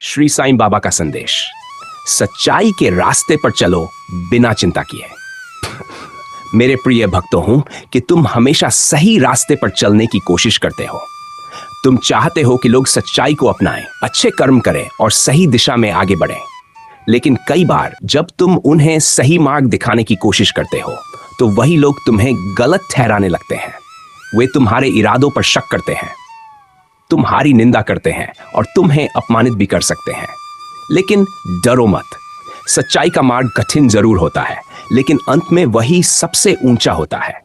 श्री साईं बाबा का संदेश, सच्चाई के रास्ते पर चलो बिना चिंता किए। मेरे प्रिय भक्तों हूं कि तुम हमेशा सही रास्ते पर चलने की कोशिश करते हो। तुम चाहते हो कि लोग सच्चाई को अपनाएं, अच्छे कर्म करें और सही दिशा में आगे बढ़ें। लेकिन कई बार जब तुम उन्हें सही मार्ग दिखाने की कोशिश करते हो तो वही लोग तुम्हें गलत ठहराने लगते हैं। वे तुम्हारे इरादों पर शक करते हैं, तुम्हारी निंदा करते हैं और तुम्हें अपमानित भी कर सकते हैं। लेकिन डरो मत, सच्चाई का मार्ग कठिन जरूर होता है, लेकिन अंत में वही सबसे ऊंचा होता है।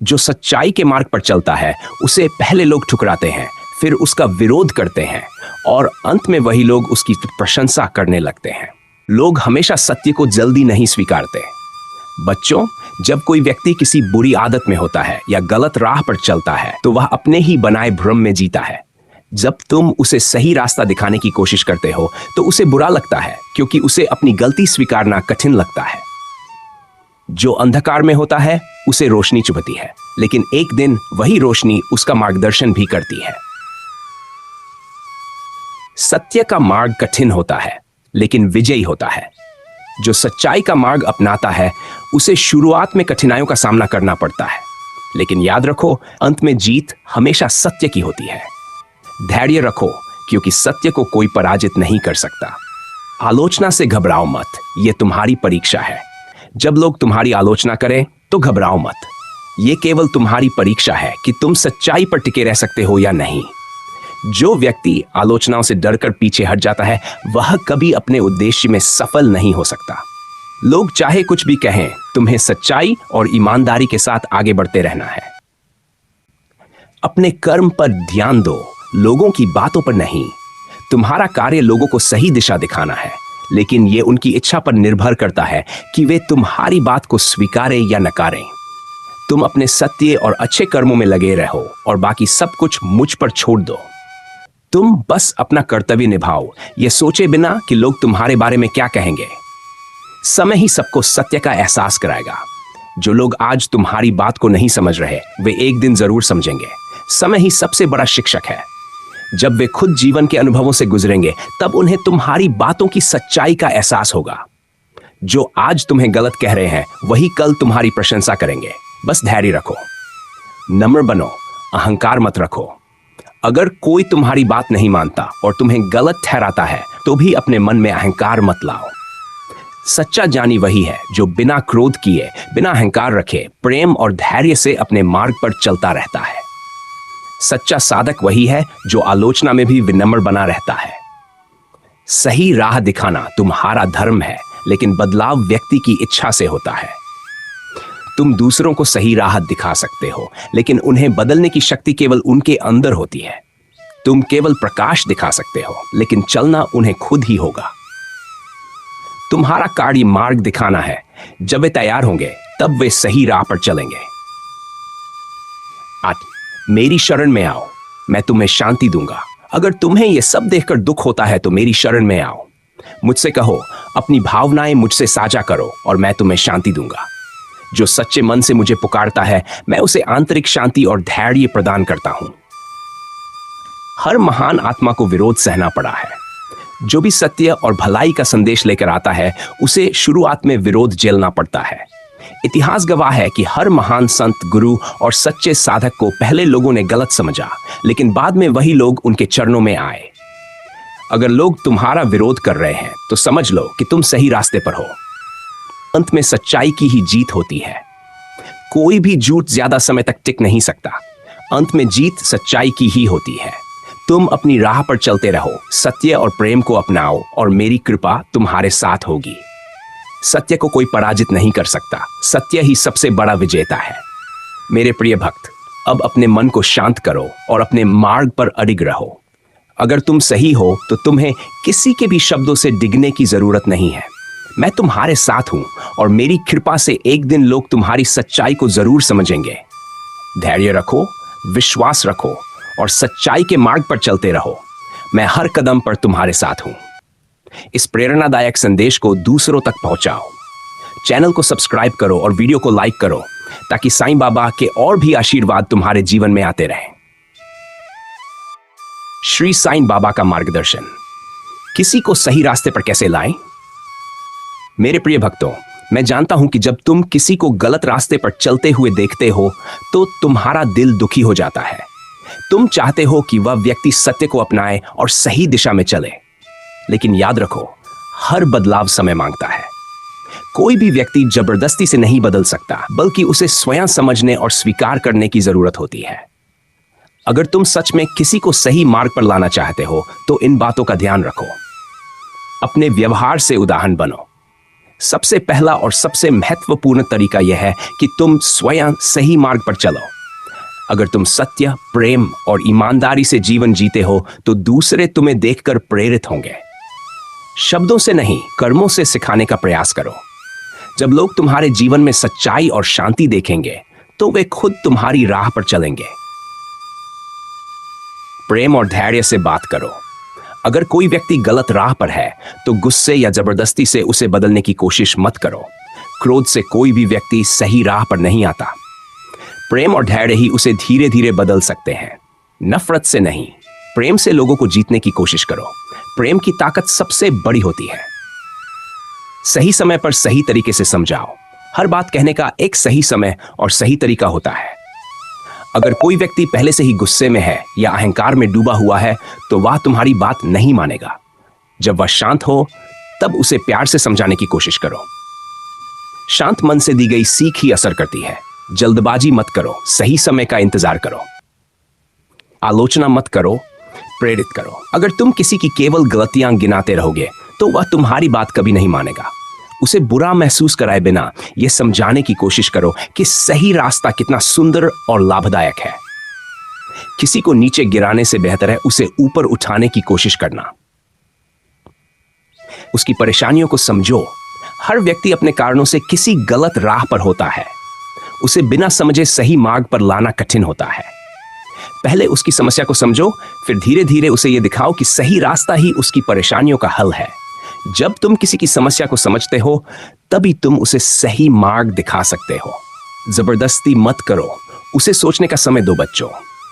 जो सच्चाई के मार्ग पर चलता है उसे पहले लोग ठुकराते हैं, फिर उसका विरोध करते हैं और अंत में वही लोग उसकी प्रशंसा करने लगते हैं। लोग हमेशा सत्य को जल्दी नहीं स्वीकारते। बच्चों, जब कोई व्यक्ति किसी बुरी आदत में होता है या गलत राह पर चलता है तो वह अपने ही बनाए भ्रम में जीता है। जब तुम उसे सही रास्ता दिखाने की कोशिश करते हो तो उसे बुरा लगता है, क्योंकि उसे अपनी गलती स्वीकारना कठिन लगता है। जो अंधकार में होता है उसे रोशनी चुभती है, लेकिन एक दिन वही रोशनी उसका मार्गदर्शन भी करती है। सत्य का मार्ग कठिन होता है, लेकिन विजयी होता है। जो सच्चाई का मार्ग अपनाता है उसे शुरुआत में कठिनाइयों का सामना करना पड़ता है, लेकिन याद रखो, अंत में जीत हमेशा सत्य की होती है। धैर्य रखो, क्योंकि सत्य को कोई पराजित नहीं कर सकता। आलोचना से घबराओ मत, यह तुम्हारी परीक्षा है। जब लोग तुम्हारी आलोचना करें तो घबराओ मत। यह केवल तुम्हारी परीक्षा है कि तुम सच्चाई पर टिके रह सकते हो या नहीं। जो व्यक्ति आलोचनाओं से डरकर पीछे हट जाता है वह कभी अपने उद्देश्य में सफल नहीं हो सकता। लोग चाहे कुछ भी कहें, तुम्हें सच्चाई और ईमानदारी के साथ आगे बढ़ते रहना है। अपने कर्म पर ध्यान दो, लोगों की बातों पर नहीं। तुम्हारा कार्य लोगों को सही दिशा दिखाना है, लेकिन यह उनकी इच्छा पर निर्भर करता है कि वे तुम्हारी बात को स्वीकारें या नकारें। तुम अपने सत्य और अच्छे कर्मों में लगे रहो और बाकी सब कुछ मुझ पर छोड़ दो। तुम बस अपना कर्तव्य निभाओ, यह सोचे बिना कि लोग तुम्हारे बारे में क्या कहेंगे। समय ही सबको सत्य का एहसास कराएगा। जो लोग आज तुम्हारी बात को नहीं समझ रहे, वे एक दिन जरूर समझेंगे। समय ही सबसे बड़ा शिक्षक है। जब वे खुद जीवन के अनुभवों से गुजरेंगे तब उन्हें तुम्हारी बातों की सच्चाई का एहसास होगा। जो आज तुम्हें गलत कह रहे हैं वही कल तुम्हारी प्रशंसा करेंगे। बस धैर्य रखो, नम्र बनो, अहंकार मत रखो। अगर कोई तुम्हारी बात नहीं मानता और तुम्हें गलत ठहराता है तो भी अपने मन में अहंकार मत लाओ। सच्चा ज्ञानी वही है जो बिना क्रोध किए, बिना अहंकार रखे, प्रेम और धैर्य से अपने मार्ग पर चलता रहता है। सच्चा साधक वही है जो आलोचना में भी विनम्र बना रहता है। सही राह दिखाना तुम्हारा धर्म है, लेकिन बदलाव व्यक्ति की इच्छा से होता है। तुम दूसरों को सही राह दिखा सकते हो, लेकिन उन्हें बदलने की शक्ति केवल उनके अंदर होती है। तुम केवल प्रकाश दिखा सकते हो, लेकिन चलना उन्हें खुद ही होगा। तुम्हारा कार्य मार्ग दिखाना है। जब वे तैयार होंगे तब वे सही राह पर चलेंगे। आज मेरी शरण में आओ, मैं तुम्हें शांति दूंगा। अगर तुम्हें यह सब देखकर दुख होता है तो मेरी शरण में आओ। मुझसे कहो, अपनी भावनाएं मुझसे साझा करो और मैं तुम्हें शांति दूंगा। जो सच्चे मन से मुझे पुकारता है, मैं उसे आंतरिक शांति और धैर्य प्रदान करता हूं। हर महान आत्मा को विरोध सहना पड़ा है। जो भी सत्य और भलाई का संदेश लेकर आता है उसे शुरुआत में विरोध झेलना पड़ता है। इतिहास गवाह है कि हर महान संत, गुरु और सच्चे साधक को पहले लोगों ने गलत समझा, लेकिन बाद में वही लोग उनके चरणों में आए। अगर लोग तुम्हारा विरोध कर रहे हैं तो समझ लो कि तुम सही रास्ते पर हो। अंत में सच्चाई की ही जीत होती है। कोई भी झूठ ज्यादा समय तक टिक नहीं सकता। अंत में जीत सच्चाई की ही होती है। तुम अपनी राह पर चलते रहो, सत्य और प्रेम को अपनाओ और मेरी कृपा तुम्हारे साथ होगी। सत्य को कोई पराजित नहीं कर सकता। सत्य ही सबसे बड़ा विजेता है। मेरे प्रिय भक्त, अब अपने मन को शांत करो और अपने मार्ग पर अडिग रहो। अगर तुम सही हो तो तुम्हें किसी के भी शब्दों से डिगने की जरूरत नहीं है। मैं तुम्हारे साथ हूं और मेरी कृपा से एक दिन लोग तुम्हारी सच्चाई को जरूर समझेंगे। धैर्य रखो, विश्वास रखो और सच्चाई के मार्ग पर चलते रहो। मैं हर कदम पर तुम्हारे साथ हूं। इस प्रेरणादायक संदेश को दूसरों तक पहुंचाओ। चैनल को सब्सक्राइब करो और वीडियो को लाइक करो, ताकि साईं बाबा के और भी आशीर्वाद तुम्हारे जीवन में आते रहें। श्री साईं बाबा का मार्गदर्शन। किसी को सही रास्ते पर कैसे लाएं? मेरे प्रिय भक्तों, मैं जानता हूं कि जब तुम किसी को गलत रास्ते पर चलते हुए देखते हो तो तुम्हारा दिल दुखी हो जाता है। तुम चाहते हो कि वह व्यक्ति सत्य को अपनाए और सही दिशा में चले। लेकिन याद रखो, हर बदलाव समय मांगता है। कोई भी व्यक्ति जबरदस्ती से नहीं बदल सकता, बल्कि उसे स्वयं समझने और स्वीकार करने की जरूरत होती है। अगर तुम सच में किसी को सही मार्ग पर लाना चाहते हो तो इन बातों का ध्यान रखो। अपने व्यवहार से उदाहरण बनो। सबसे पहला और सबसे महत्वपूर्ण तरीका यह है कि तुम स्वयं सही मार्ग पर चलो। अगर तुम सत्य, प्रेम और ईमानदारी से जीवन जीते हो तो दूसरे तुम्हें देखकर प्रेरित होंगे। शब्दों से नहीं, कर्मों से सिखाने का प्रयास करो। जब लोग तुम्हारे जीवन में सच्चाई और शांति देखेंगे तो वे खुद तुम्हारी राह पर चलेंगे। प्रेम और धैर्य से बात करो। अगर कोई व्यक्ति गलत राह पर है तो गुस्से या जबरदस्ती से उसे बदलने की कोशिश मत करो। क्रोध से कोई भी व्यक्ति सही राह पर नहीं आता। प्रेम और धैर्य ही उसे धीरे धीरे बदल सकते हैं, नफरत से नहीं। प्रेम से लोगों को जीतने की कोशिश करो। प्रेम की ताकत सबसे बड़ी होती है। सही समय पर सही तरीके से समझाओ। हर बात कहने का एक सही समय और सही तरीका होता है। अगर कोई व्यक्ति पहले से ही गुस्से में है या अहंकार में डूबा हुआ है तो वह तुम्हारी बात नहीं मानेगा। जब वह शांत हो तब उसे प्यार से समझाने की कोशिश करो। शांत मन से दी गई सीख ही असर करती है। जल्दबाजी मत करो, सही समय का इंतजार करो। आलोचना मत करो, प्रेरित करो। अगर तुम किसी की केवल गलतियां गिनाते रहोगे तो वह तुम्हारी बात कभी नहीं मानेगा। उसे बुरा महसूस कराए बिना यह समझाने की कोशिश करो कि सही रास्ता कितना सुंदर और लाभदायक है। किसी को नीचे गिराने से बेहतर है उसे ऊपर उठाने की कोशिश करना। उसकी परेशानियों को समझो। हर व्यक्ति अपने कारणों से किसी गलत राह पर होता है। उसे बिना समझे सही मार्ग पर लाना कठिन होता है। पहले उसकी समस्या को समझो, फिर धीरे धीरे उसे यह दिखाओ कि सही रास्ता ही उसकी परेशानियों का हल है। जब तुम किसी की समस्या को समझते हो तभी तुम उसे सही मार्ग दिखा सकते हो। जबरदस्ती मत करो, उसे सोचने का समय दो। बच्चों,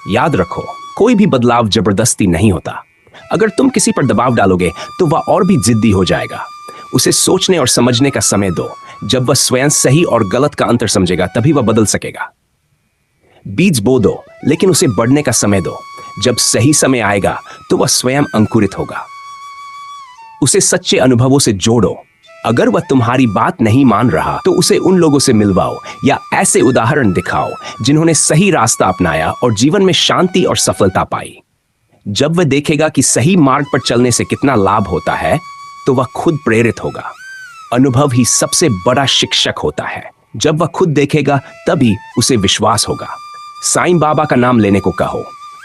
याद रखो, कोई भी बदलाव जबरदस्ती नहीं होता। अगर तुम किसी पर दबाव डालोगे तो वह और भी जिद्दी हो जाएगा। उसे सोचने और समझने का समय दो। जब वह स्वयं सही और गलत का अंतर समझेगा तभी वह बदल सकेगा। बीज बो दो, लेकिन उसे बढ़ने का समय दो। जब सही समय आएगा तो वह स्वयं अंकुरित होगा। उसे सच्चे अनुभवों से जोड़ो। अगर वह तुम्हारी बात नहीं मान रहा तो उसे उन लोगों से मिलवाओ या ऐसे उदाहरण दिखाओ जिन्होंने सही रास्ता अपनाया और जीवन में शांति और सफलता पाई। जब वह देखेगा कि सही मार्ग पर चलने से कितना लाभ होता है तो वह खुद प्रेरित होगा। अनुभव ही सबसे बड़ा शिक्षक होता है। जब वह खुद देखेगा तभी उसे विश्वास होगा। साईं बाबा का नाम लेने को कहो।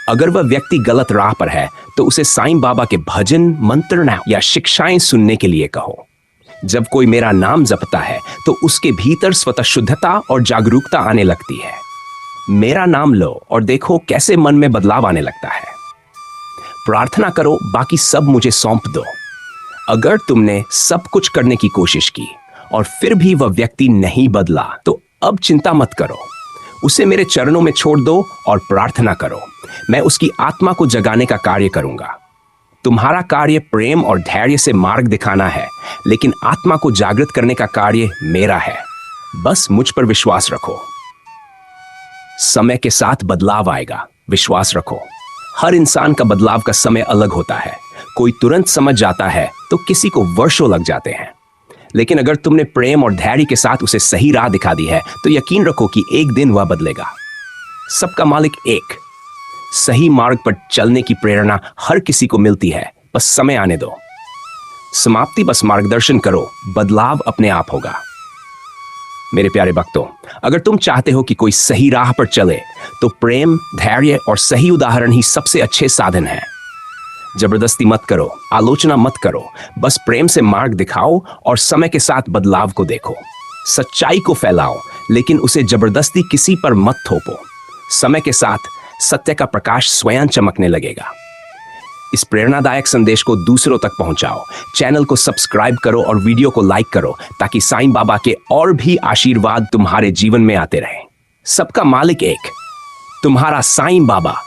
अगर वह व्यक्ति गलत राह पर है तो उसे साईं बाबा के भजन, मंत्र या शिक्षाएं सुनने के लिए कहो। जब कोई मेरा नाम जपता है तो उसके भीतर स्वतः शुद्धता और जागरूकता आने लगती है। मेरा नाम लो और देखो कैसे मन में बदलाव आने लगता है। प्रार्थना करो, बाकी सब मुझे सौंप दो। अगर तुमने सब कुछ करने की कोशिश की और फिर भी वह व्यक्ति नहीं बदला तो अब चिंता मत करो। उसे मेरे चरणों में छोड़ दो और प्रार्थना करो। मैं उसकी आत्मा को जगाने का कार्य करूंगा। तुम्हारा कार्य प्रेम और धैर्य से मार्ग दिखाना है, लेकिन आत्मा को जागृत करने का कार्य मेरा है। बस मुझ पर विश्वास रखो। समय के साथ बदलाव आएगा, विश्वास रखो। हर इंसान का बदलाव का समय अलग होता है। कोई तुरंत समझ जाता है तो किसी को वर्षों लग जाते हैं। लेकिन अगर तुमने प्रेम और धैर्य के साथ उसे सही राह दिखा दी है तो यकीन रखो कि एक दिन वह बदलेगा। सबका मालिक एक। सही मार्ग पर चलने की प्रेरणा हर किसी को मिलती है, बस समय आने दो। समाप्ति बस मार्गदर्शन करो, बदलाव अपने आप होगा। मेरे प्यारे भक्तों, अगर तुम चाहते हो कि कोई सही राह पर चले तो प्रेम, धैर्य और सही उदाहरण ही सबसे अच्छे साधन हैं। जबरदस्ती मत करो, आलोचना मत करो, बस प्रेम से मार्ग दिखाओ और समय के साथ बदलाव को देखो। सच्चाई को फैलाओ, लेकिन उसे जबरदस्ती किसी पर मत थोपो। समय के साथ सत्य का प्रकाश स्वयं चमकने लगेगा। इस प्रेरणादायक संदेश को दूसरों तक पहुंचाओ। चैनल को सब्सक्राइब करो और वीडियो को लाइक करो ताकि साईं बाबा के और भी आशीर्वाद तुम्हारे जीवन में आते रहें। सबका मालिक एक, तुम्हारा साईं बाबा।